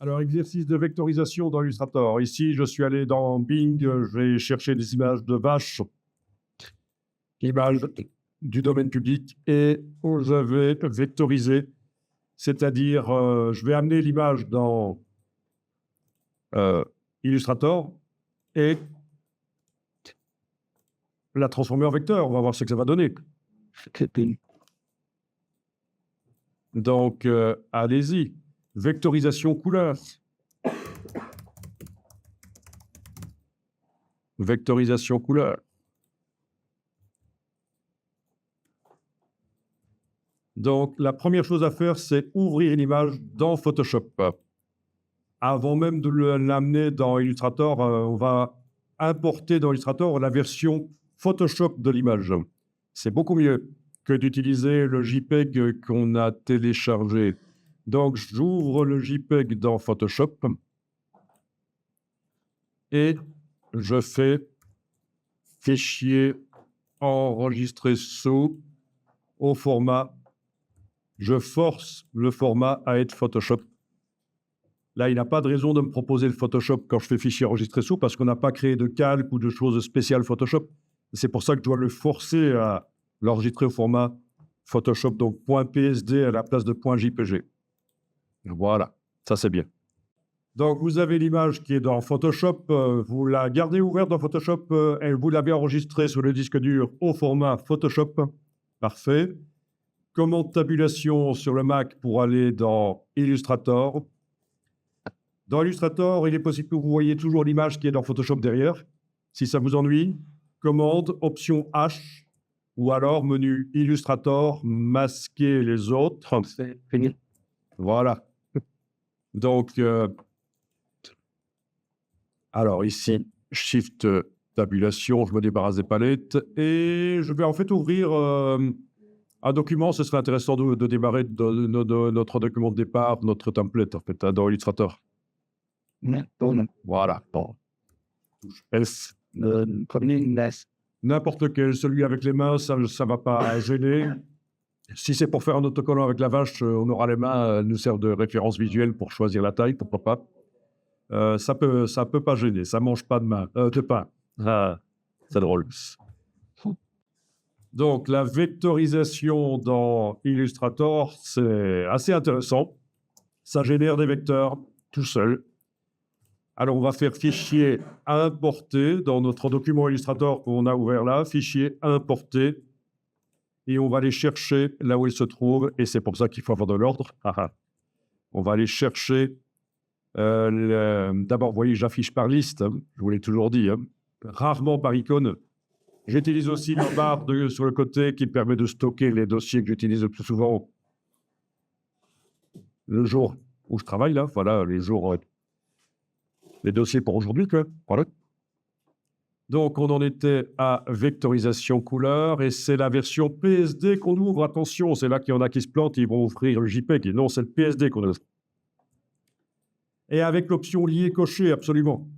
Alors, exercice de vectorisation dans Illustrator. Ici, je suis allé dans Bing, je vais chercher des images de vaches, images du domaine public, et je vais vectoriser, c'est-à-dire, je vais amener l'image dans euh, Illustrator et la transformer en vecteur. On va voir ce que ça va donner. Donc, allez-y. Vectorisation couleur. Vectorisation couleur. Donc, la première chose à faire, c'est ouvrir l'image dans Photoshop. Avant même de l'amener dans Illustrator, on va importer dans Illustrator la version Photoshop de l'image. C'est beaucoup mieux que d'utiliser le JPEG qu'on a téléchargé. Donc, j'ouvre le JPEG dans Photoshop et je fais fichier enregistrer sous au format. Je force le format à être Photoshop. Là, il n'a pas de raison de me proposer le Photoshop quand je fais fichier enregistré sous parce qu'on n'a pas créé de calque ou de choses spéciales Photoshop. C'est pour ça que je dois le forcer à l'enregistrer au format Photoshop, donc .psd à la place de .jpg. Voilà, ça c'est bien. Donc, vous avez l'image qui est dans Photoshop, vous la gardez ouverte dans Photoshop et vous l'avez enregistrée sur le disque dur au format Photoshop. Parfait. Commande tabulation sur le Mac pour aller dans Illustrator. Dans Illustrator, il est possible que vous voyez toujours l'image qui est dans Photoshop derrière. Si ça vous ennuie, commande, option H, ou alors menu Illustrator, masquer les autres. Voilà. Donc, alors ici, Shift tabulation, je me débarrasse des palettes et je vais en fait ouvrir un document. Ce serait intéressant de démarrer de notre document de départ, notre template en fait, dans Illustrator. Voilà. Bon. S. N'importe lequel, celui avec les mains, ça ne va pas gêner. Si c'est pour faire un autocollant avec la vache, on aura les mains, elles nous servent de référence visuelle pour choisir la taille, pourquoi pas. Ça peut pas gêner, ça mange pas de main, de pain. Ah, c'est drôle. Donc, la vectorisation dans Illustrator, c'est assez intéressant. Ça génère des vecteurs tout seul. Alors, on va faire fichier importer dans notre document Illustrator qu'on a ouvert là, fichier importer, et on va aller chercher là où il se trouve, et c'est pour ça qu'il faut avoir de l'ordre. On va aller chercher, d'abord, vous voyez, j'affiche par liste, hein, je vous l'ai toujours dit, hein, rarement par icône. J'utilise aussi la barre sur le côté qui permet de stocker les dossiers que j'utilise le plus souvent le jour où je travaille, là, voilà, les dossiers pour aujourd'hui, quoi. Voilà. Donc, on en était à vectorisation couleur, et c'est la version PSD qu'on ouvre. Attention, c'est là qu'il y en a qui se plantent, ils vont ouvrir le JPEG. Et non, c'est le PSD qu'on ouvre. Et avec l'option lier coché, absolument.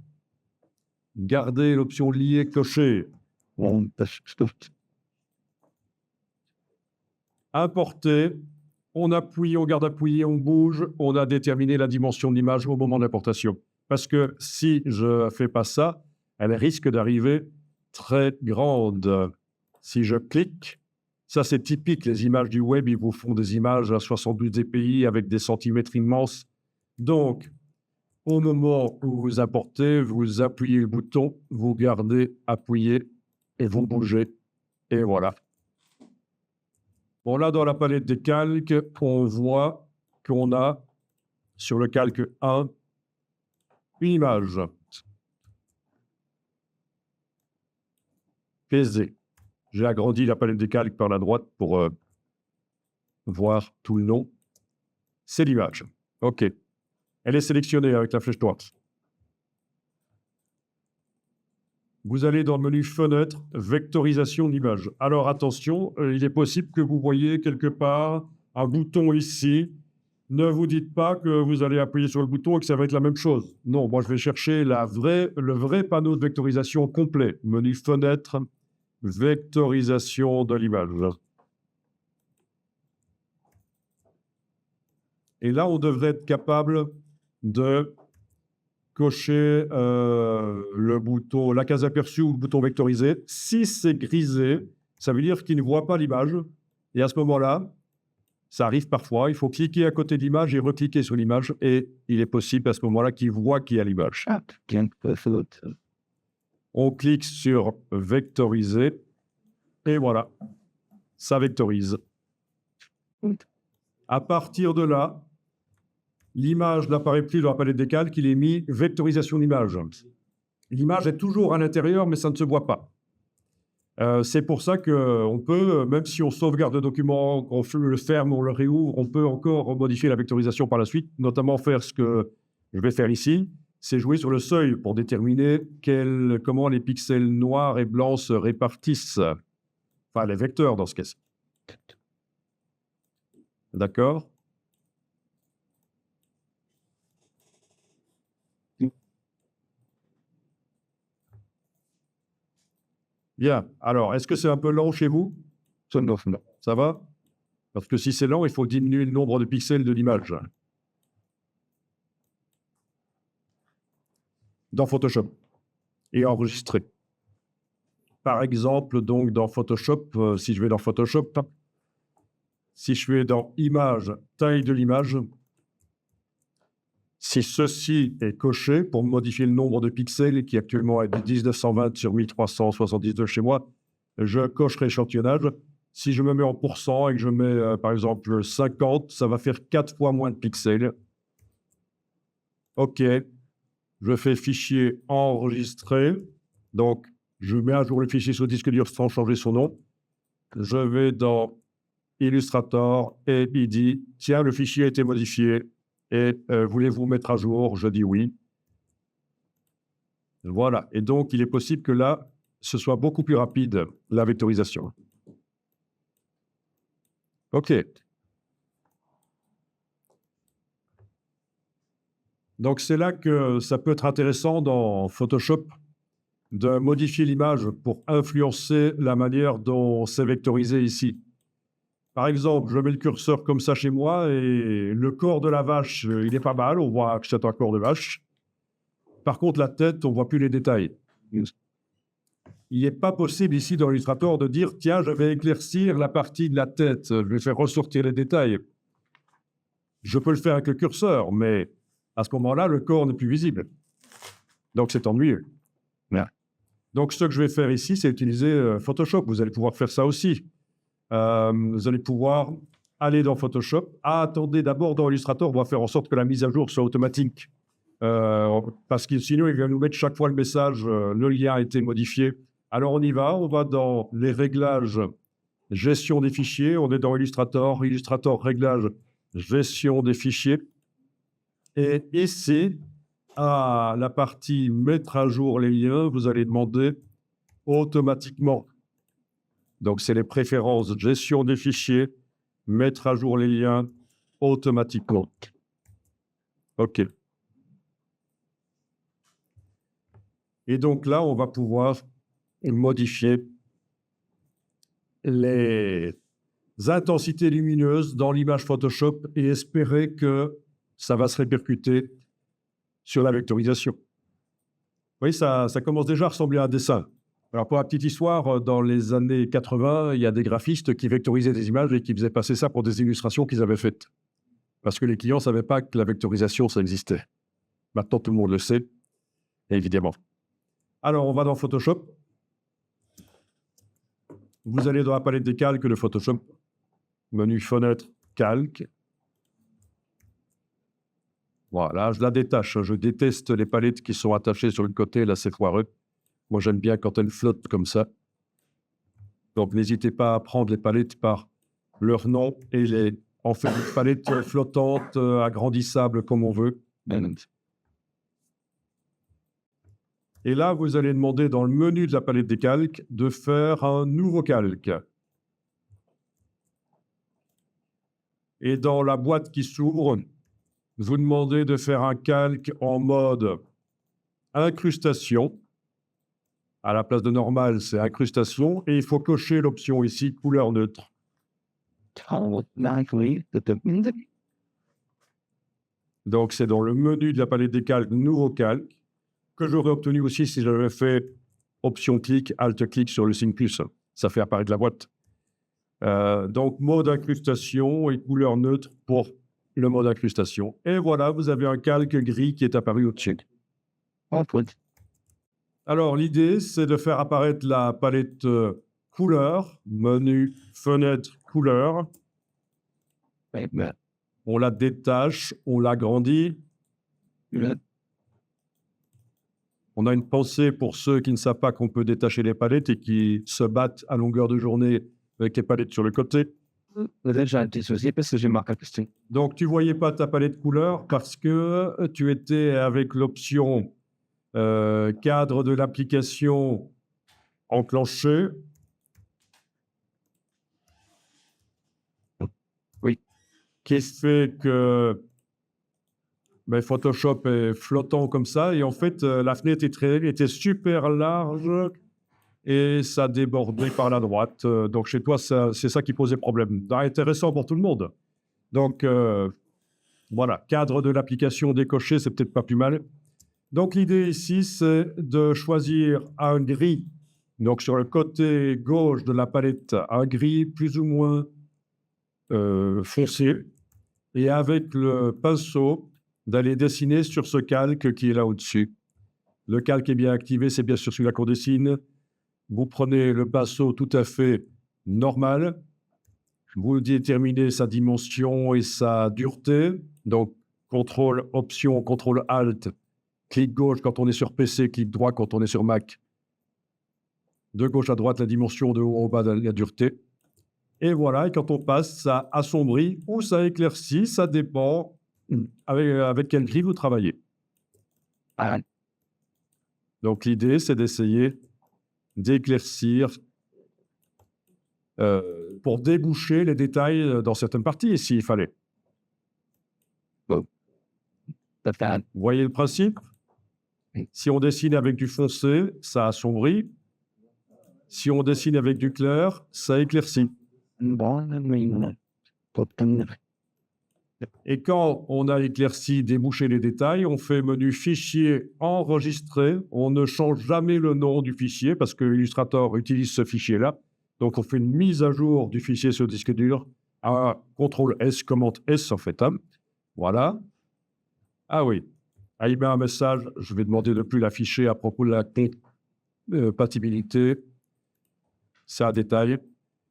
Gardez l'option lier coché. Importer. On appuie, on garde appuyé, on bouge. On a déterminé la dimension de l'image au moment de l'importation. Parce que si je ne fais pas ça, elle risque d'arriver très grande. Si je clique, ça c'est typique, les images du web, ils vous font des images à 72 dpi avec des centimètres immenses. Donc, au moment où vous importez, vous appuyez le bouton, vous gardez appuyé et vous bougez. Et voilà. Bon, là, dans la palette des calques, on voit qu'on a sur le calque 1 une image. PSD. J'ai agrandi la palette des calques par la droite pour voir tout le nom. C'est l'image. OK. Elle est sélectionnée avec la flèche droite. Vous allez dans le menu Fenêtre, Vectorisation d'image. Alors attention, il est possible que vous voyez quelque part un bouton ici. Ne vous dites pas que vous allez appuyer sur le bouton et que ça va être la même chose. Non, moi je vais chercher le vrai panneau de vectorisation complet. Menu Fenêtre, Vectorisation de l'image. Et là, on devrait être capable de cocher le bouton, la case aperçue ou le bouton vectorisé. Si c'est grisé, ça veut dire qu'il ne voit pas l'image. Et à ce moment-là, ça arrive parfois, il faut cliquer à côté de l'image et recliquer sur l'image. Et il est possible à ce moment-là qu'il voit qu'il y a l'image. On clique sur vectoriser. Et voilà, ça vectorise. À partir de là, l'image n'apparaît plus dans la palette des calques, il est mis vectorisation d'image. L'image est toujours à l'intérieur, mais ça ne se voit pas. C'est pour ça qu'on peut, même si on sauvegarde le document, qu'on le ferme, on le réouvre, on peut encore modifier la vectorisation par la suite, notamment faire ce que je vais faire ici, c'est jouer sur le seuil pour déterminer comment les pixels noirs et blancs se répartissent. Enfin, les vecteurs dans ce cas-ci. D'accord ? Bien. Alors, est-ce que c'est un peu lent chez vous ? Ça va ? Parce que si c'est lent, il faut diminuer le nombre de pixels de l'image. Dans Photoshop. Et enregistrer. Par exemple, donc, dans Photoshop, si je vais dans Photoshop, si je vais dans Image, taille de l'image, si ceci est coché pour modifier le nombre de pixels, qui actuellement est de 1920 sur 1372 chez moi, je cocherai échantillonnage. Si je me mets en pourcent et que je mets, par exemple, 50, ça va faire 4 fois moins de pixels. OK. Je fais fichier enregistré. Donc, je mets à jour le fichier sur le disque dur sans changer son nom. Je vais dans Illustrator et il dit « Tiens, le fichier a été modifié et voulez-vous mettre à jour ?» Je dis « Oui ». Voilà. Et donc, il est possible que là, ce soit beaucoup plus rapide, la vectorisation. OK. Donc, c'est là que ça peut être intéressant dans Photoshop de modifier l'image pour influencer la manière dont c'est vectorisé ici. Par exemple, je mets le curseur comme ça chez moi et le corps de la vache, il est pas mal, on voit que c'est un corps de vache. Par contre, la tête, on ne voit plus les détails. Il n'est pas possible ici dans Illustrator de dire « Tiens, je vais éclaircir la partie de la tête, je vais faire ressortir les détails ». Je peux le faire avec le curseur, mais à ce moment-là, le corps n'est plus visible. Donc, c'est ennuyeux. Yeah. Donc, ce que je vais faire ici, c'est utiliser Photoshop. Vous allez pouvoir faire ça aussi. Vous allez pouvoir aller dans Photoshop. Ah, attendez, d'abord, dans Illustrator, on va faire en sorte que la mise à jour soit automatique. Parce que sinon, il va nous mettre chaque fois le message, le lien a été modifié. Alors, on y va. On va dans les réglages, gestion des fichiers. On est dans Illustrator, Illustrator, réglages, gestion des fichiers. Et ici, à la partie mettre à jour les liens, vous allez demander automatiquement. Donc, c'est les préférences gestion des fichiers, mettre à jour les liens automatiquement. OK. Et donc là, on va pouvoir modifier les intensités lumineuses dans l'image Photoshop et espérer que ça va se répercuter sur la vectorisation. Vous voyez, ça commence déjà à ressembler à un dessin. Alors, pour la petite histoire, dans les années 80, il y a des graphistes qui vectorisaient des images et qui faisaient passer ça pour des illustrations qu'ils avaient faites. Parce que les clients ne savaient pas que la vectorisation, ça existait. Maintenant, tout le monde le sait, évidemment. Alors, on va dans Photoshop. Vous allez dans la palette des calques de Photoshop. Menu fenêtre, calque. Voilà, je la détache. Je déteste les palettes qui sont attachées sur le côté. Là, c'est foireux. Moi, j'aime bien quand elles flottent comme ça. Donc, n'hésitez pas à prendre les palettes par leur nom et en faire des palettes flottantes, agrandissables comme on veut. Et là, vous allez demander dans le menu de la palette des calques de faire un nouveau calque. Et dans la boîte qui s'ouvre, vous demandez de faire un calque en mode incrustation. À la place de normal, c'est incrustation. Et il faut cocher l'option ici, couleur neutre. Donc, c'est dans le menu de la palette des calques, nouveau calque, que j'aurais obtenu aussi si j'avais fait option clic, alt clic sur le signe plus. Ça fait apparaître la boîte. Donc, mode incrustation et couleur neutre pour le mode incrustation. Et voilà, vous avez un calque gris qui est apparu au-dessus. Alors, l'idée, c'est de faire apparaître la palette couleur, menu, fenêtre, couleur. On la détache, on l'agrandit. On a une pensée pour ceux qui ne savent pas qu'on peut détacher les palettes et qui se battent à longueur de journée avec les palettes sur le côté. Donc, tu voyais pas ta palette couleur parce que tu étais avec l'option cadre de l'application enclenché. Oui. Qui fait que Photoshop est flottant comme ça. Et en fait, la fenêtre était super large et ça débordait par la droite. Donc, chez toi, c'est ça qui posait problème. Intéressant pour tout le monde. Donc, voilà, cadre de l'application décoché, c'est peut-être pas plus mal. Donc, l'idée ici, c'est de choisir un gris. Donc, sur le côté gauche de la palette, un gris plus ou moins foncé. Et avec le pinceau, d'aller dessiner sur ce calque qui est là au-dessus. Le calque est bien activé, c'est bien sûr celui-là qu'on dessine. Vous prenez le pinceau tout à fait normal. Vous déterminez sa dimension et sa dureté. Donc, contrôle, option, contrôle alt, clic gauche quand on est sur PC, clic droit quand on est sur Mac. De gauche à droite, la dimension, de haut en bas, la dureté. Et voilà, et quand on passe, ça assombrit ou ça éclaircit, ça dépend avec quel gris vous travaillez. Donc l'idée, c'est d'essayer d'éclaircir pour déboucher les détails dans certaines parties, s'il fallait. Vous voyez le principe? Si on dessine avec du foncé, ça assombrit. Si on dessine avec du clair, ça éclaircit. Et quand on a éclairci, débouché les détails, on fait menu fichier enregistrer. On ne change jamais le nom du fichier parce que Illustrator utilise ce fichier-là. Donc, on fait une mise à jour du fichier sur le disque dur. CTRL S, commande S en fait. Hein. Voilà. Ah oui. Ah, il met un message. Je vais demander de ne plus l'afficher à propos de la compatibilité. C'est un détail.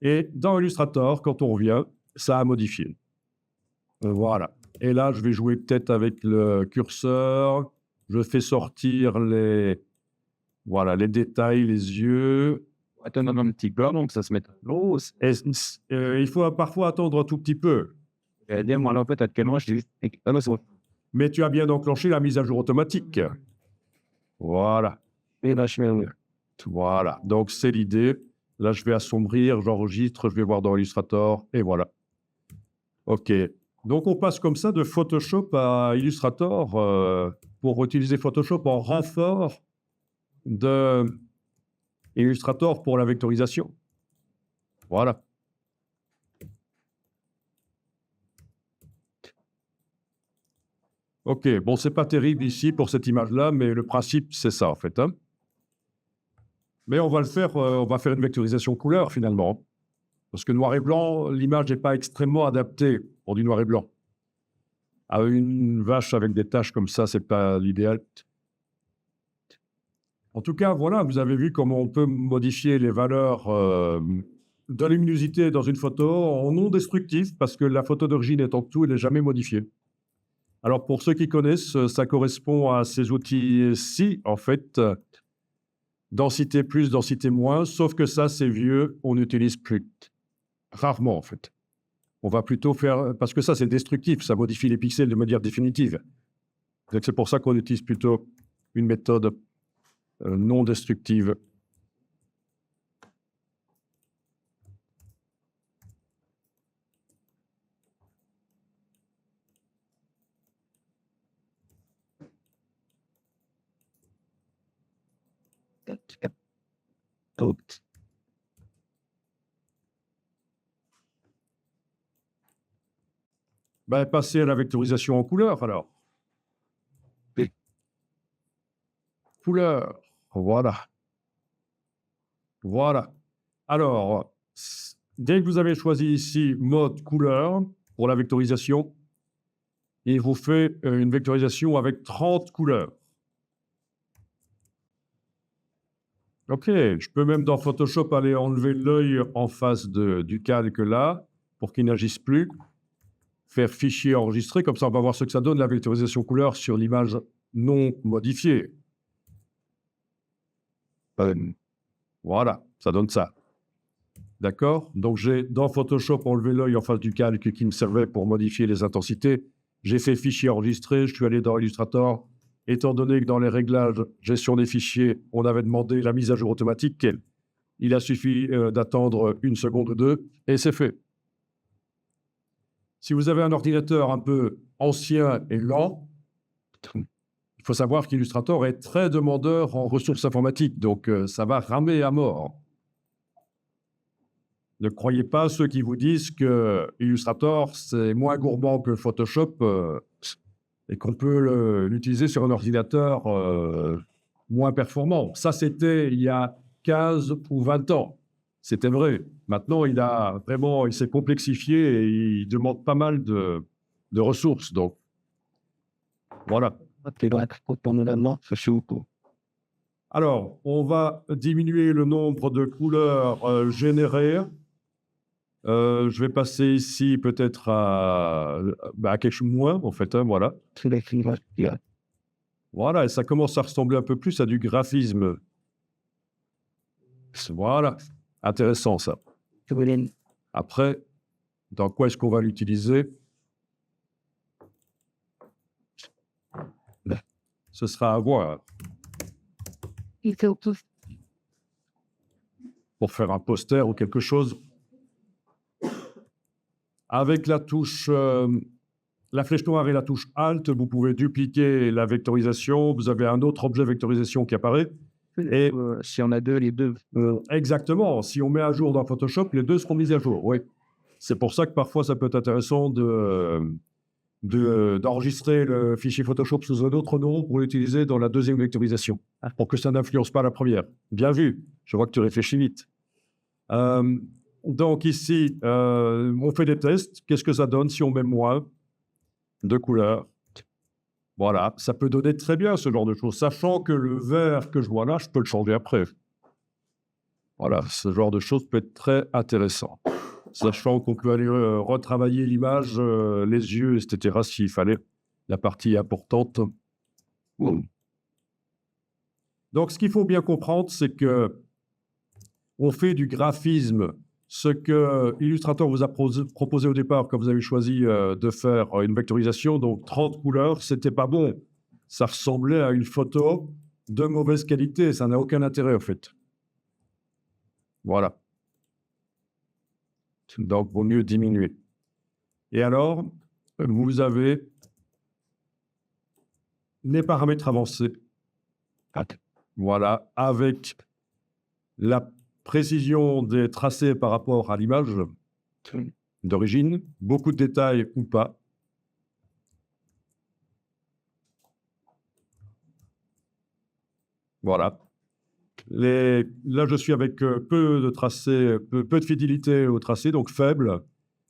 Et dans Illustrator, quand on revient, ça a modifié. Voilà. Et là, je vais jouer peut-être avec le curseur. Je fais sortir les détails, les yeux. Attends un petit peu, donc ça se met en hausse. Il faut parfois attendre un tout petit peu. Moi, en fait, actuellement, je dis... Mais tu as bien enclenché la mise à jour automatique. Voilà. Voilà. Donc, c'est l'idée. Là, je vais assombrir, j'enregistre, je vais voir dans Illustrator, et voilà. OK. Donc, on passe comme ça de Photoshop à Illustrator pour utiliser Photoshop en renfort de Illustrator pour la vectorisation. Voilà. OK. Bon, c'est pas terrible ici pour cette image-là, mais le principe, c'est ça, en fait. Hein. Mais on va le faire, on va faire une vectorisation couleur, finalement. Parce que noir et blanc, l'image n'est pas extrêmement adaptée pour du noir et blanc. À une vache avec des taches comme ça, c'est pas l'idéal. En tout cas, voilà, vous avez vu comment on peut modifier les valeurs de luminosité dans une photo en non destructif, parce que la photo d'origine étant tout, elle n'est jamais modifiée. Alors, pour ceux qui connaissent, ça correspond à ces outils-ci, en fait, densité plus, densité moins, sauf que ça, c'est vieux, on n'utilise plus. Rarement, en fait. On va plutôt faire... Parce que ça, c'est destructif, ça modifie les pixels de manière définitive. Donc, c'est pour ça qu'on utilise plutôt une méthode non destructive. Passer à la vectorisation en couleur, alors. couleur. Voilà. Voilà. Alors, dès que vous avez choisi ici mode couleur pour la vectorisation, il vous fait une vectorisation avec 30 couleurs. OK, je peux même dans Photoshop aller enlever l'œil en face du calque là, pour qu'il n'agisse plus. Faire fichier enregistré, comme ça on va voir ce que ça donne la vectorisation couleur sur l'image non modifiée. Voilà, ça donne ça. D'accord? Donc j'ai dans Photoshop enlevé l'œil en face du calque qui me servait pour modifier les intensités. J'ai fait fichier enregistré, je suis allé dans Illustrator. Étant donné que dans les réglages, gestion des fichiers, on avait demandé la mise à jour automatique, il a suffi d'attendre 1 seconde ou 2 et c'est fait. Si vous avez un ordinateur un peu ancien et lent, il faut savoir qu'Illustrator est très demandeur en ressources informatiques, donc ça va ramer à mort. Ne croyez pas ceux qui vous disent que Illustrator, c'est moins gourmand que Photoshop et qu'on peut l'utiliser sur un ordinateur moins performant. Ça, c'était il y a 15 ou 20 ans. C'était vrai. Maintenant, il s'est complexifié et il demande pas mal de ressources. Donc, voilà. Alors, on va diminuer le nombre de couleurs générées. Je vais passer ici peut-être à quelque chose moins, en fait. Hein, voilà. Voilà, et ça commence à ressembler un peu plus à du graphisme. Voilà, intéressant ça. Après, dans quoi est-ce qu'on va l'utiliser? Ce sera à voir. Pour faire un poster ou quelque chose. Avec la touche, la flèche noire et la touche Alt, vous pouvez dupliquer la vectorisation. Vous avez un autre objet vectorisation qui apparaît. Et si on a les deux. Exactement. Si on met à jour dans Photoshop, les deux seront mis à jour. Oui. C'est pour ça que parfois, ça peut être intéressant d'enregistrer le fichier Photoshop sous un autre nom pour l'utiliser dans la deuxième vectorisation, pour que ça n'influence pas la première. Bien vu. Je vois que tu réfléchis vite. Donc ici, on fait des tests. Qu'est-ce que ça donne si on met moins de couleurs? Voilà, ça peut donner très bien ce genre de choses, sachant que le vert que je vois là, je peux le changer après. Voilà, ce genre de choses peut être très intéressant. Sachant qu'on peut aller retravailler l'image, les yeux, etc., s'il fallait, la partie importante. Donc, ce qu'il faut bien comprendre, c'est que on fait du graphisme. Ce que Illustrator vous a proposé au départ, quand vous avez choisi de faire une vectorisation, donc 30 couleurs, c'était pas bon. Ça ressemblait à une photo de mauvaise qualité. Ça n'a aucun intérêt, en fait. Voilà. Donc, il vaut mieux diminuer. Et alors, vous avez les paramètres avancés. Voilà, avec la précision des tracés par rapport à l'image d'origine, beaucoup de détails ou pas. Voilà. Là, je suis avec peu de tracés, peu de fidélité au tracé, donc faible.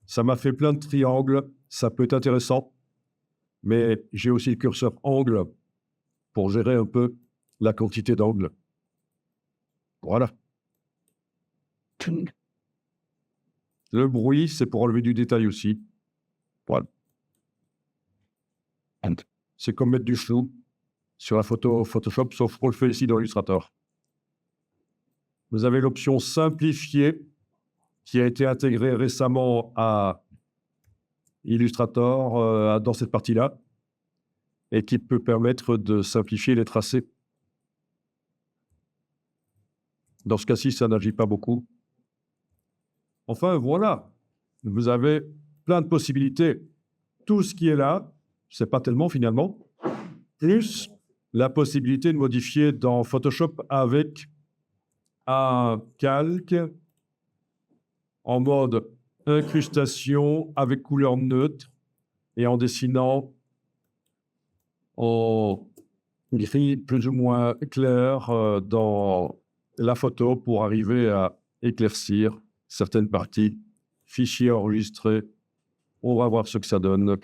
Ça m'a fait plein de triangles. Ça peut être intéressant. Mais j'ai aussi le curseur angle pour gérer un peu la quantité d'angles. Voilà. Le bruit, c'est pour enlever du détail aussi. Voilà. C'est comme mettre du flou sur la photo Photoshop, sauf qu'on le fait ici dans Illustrator. Vous avez l'option simplifier qui a été intégrée récemment à Illustrator dans cette partie-là et qui peut permettre de simplifier les tracés. Dans ce cas-ci, ça n'agit pas beaucoup. Enfin, voilà. Vous avez plein de possibilités. Tout ce qui est là, c'est pas tellement finalement, plus la possibilité de modifier dans Photoshop avec un calque en mode incrustation avec couleur neutre et en dessinant en gris plus ou moins clair dans la photo pour arriver à éclaircir certaines parties. Fichier enregistré. On va voir ce que ça donne.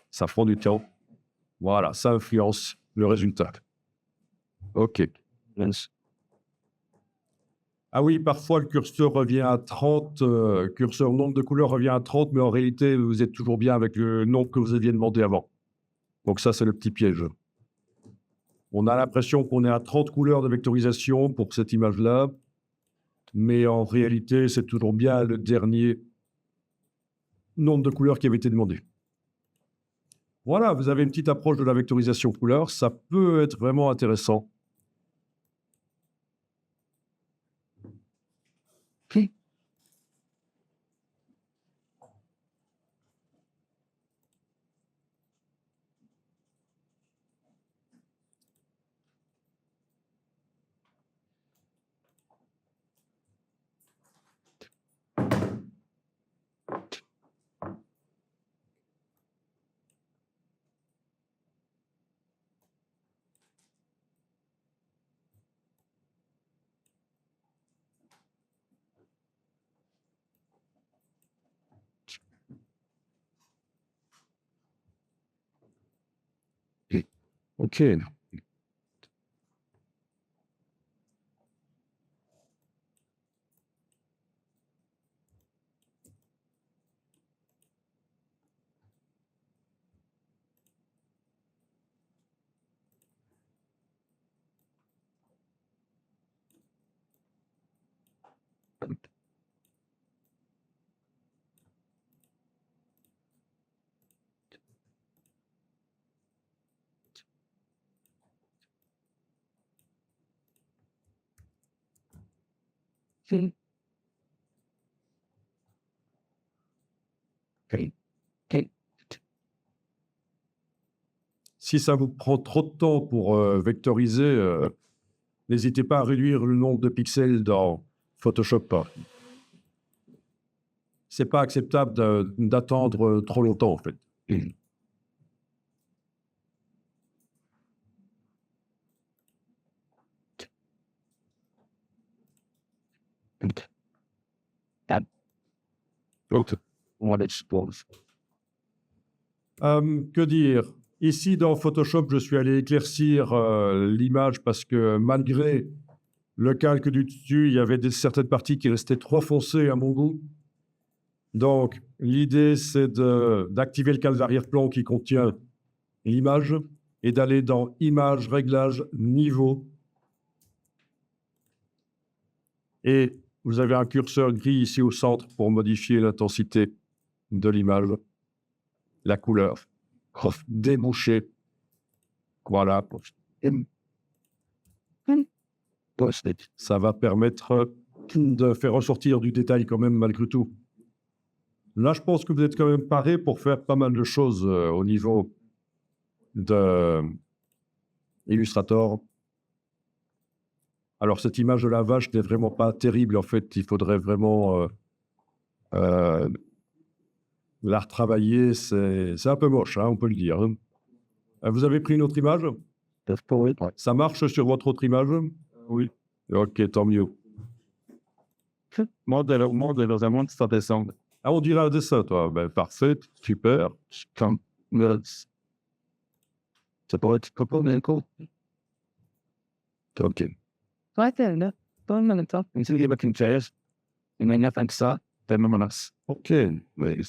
Ça prend du temps. Voilà, ça influence le résultat. OK. Ah oui, parfois le curseur revient à 30, curseur nombre de couleurs revient à 30, mais en réalité, vous êtes toujours bien avec le nombre que vous aviez demandé avant. Donc ça, c'est le petit piège. On a l'impression qu'on est à 30 couleurs de vectorisation pour cette image-là, mais en réalité, c'est toujours bien le dernier nombre de couleurs qui avait été demandé. Voilà, vous avez une petite approche de la vectorisation couleur, ça peut être vraiment intéressant. OK. Si ça vous prend trop de temps pour vectoriser, n'hésitez pas à réduire le nombre de pixels dans Photoshop. C'est pas acceptable d'attendre trop longtemps, en fait. Que dire? Ici, dans Photoshop, je suis allé éclaircir l'image parce que malgré le calque du dessus, il y avait certaines parties qui restaient trop foncées à mon goût. Donc, l'idée, c'est d'activer le calque d'arrière-plan qui contient l'image et d'aller dans Image, Réglages, Niveau. Et vous avez un curseur gris ici au centre pour modifier l'intensité de l'image, la couleur, déboucher. Voilà. Ça va permettre de faire ressortir du détail quand même malgré tout. Là, je pense que vous êtes quand même paré pour faire pas mal de choses au niveau de Illustrator. Alors, cette image de la vache n'est vraiment pas terrible. En fait, il faudrait vraiment la retravailler. C'est un peu moche, hein, on peut le dire. Vous avez pris une autre image? Ça marche sur votre autre image? Oui. OK, tant mieux. Ça descend. Ah, on dirait un dessin, toi. Ben, parfait, super. Ça pourrait être cool. OK. Until you can change. And then nothing ça, then I'm us. OK. Oui.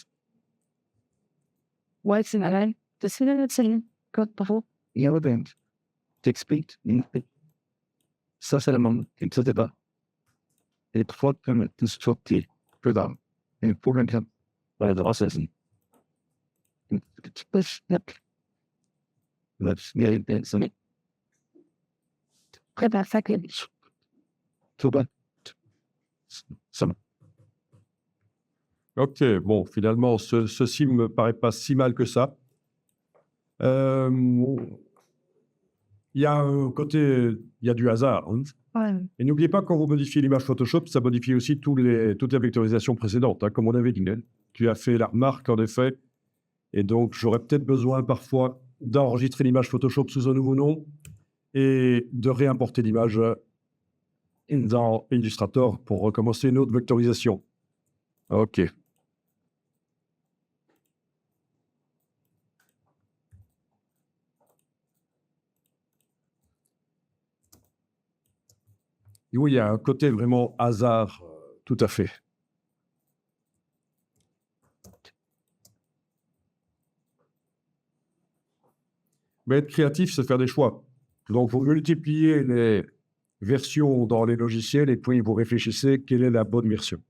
What's in it? The sin got the whole. Il y a un t'explique. Ça, c'est le moment qui se débat. Et trois comme une structure. Pardon. Et pour un temps, by the process. Let's get it. So, Prépare ça que. tout bas. Ça. OK, bon, finalement, ceci ne me paraît pas si mal que ça. Il y a un côté, il y a du hasard. Hein. Ouais. Et n'oubliez pas, quand vous modifiez l'image Photoshop, ça modifie aussi toutes les vectorisations précédentes, hein, comme on avait dit. Tu as fait la remarque, en effet. Et donc, j'aurais peut-être besoin parfois d'enregistrer l'image Photoshop sous un nouveau nom et de réimporter l'image dans Illustrator pour recommencer une autre vectorisation. OK. Et oui, il y a un côté vraiment hasard, tout à fait. Mais être créatif, c'est faire des choix. Donc, vous multipliez les versions dans les logiciels et puis vous réfléchissez quelle est la bonne version.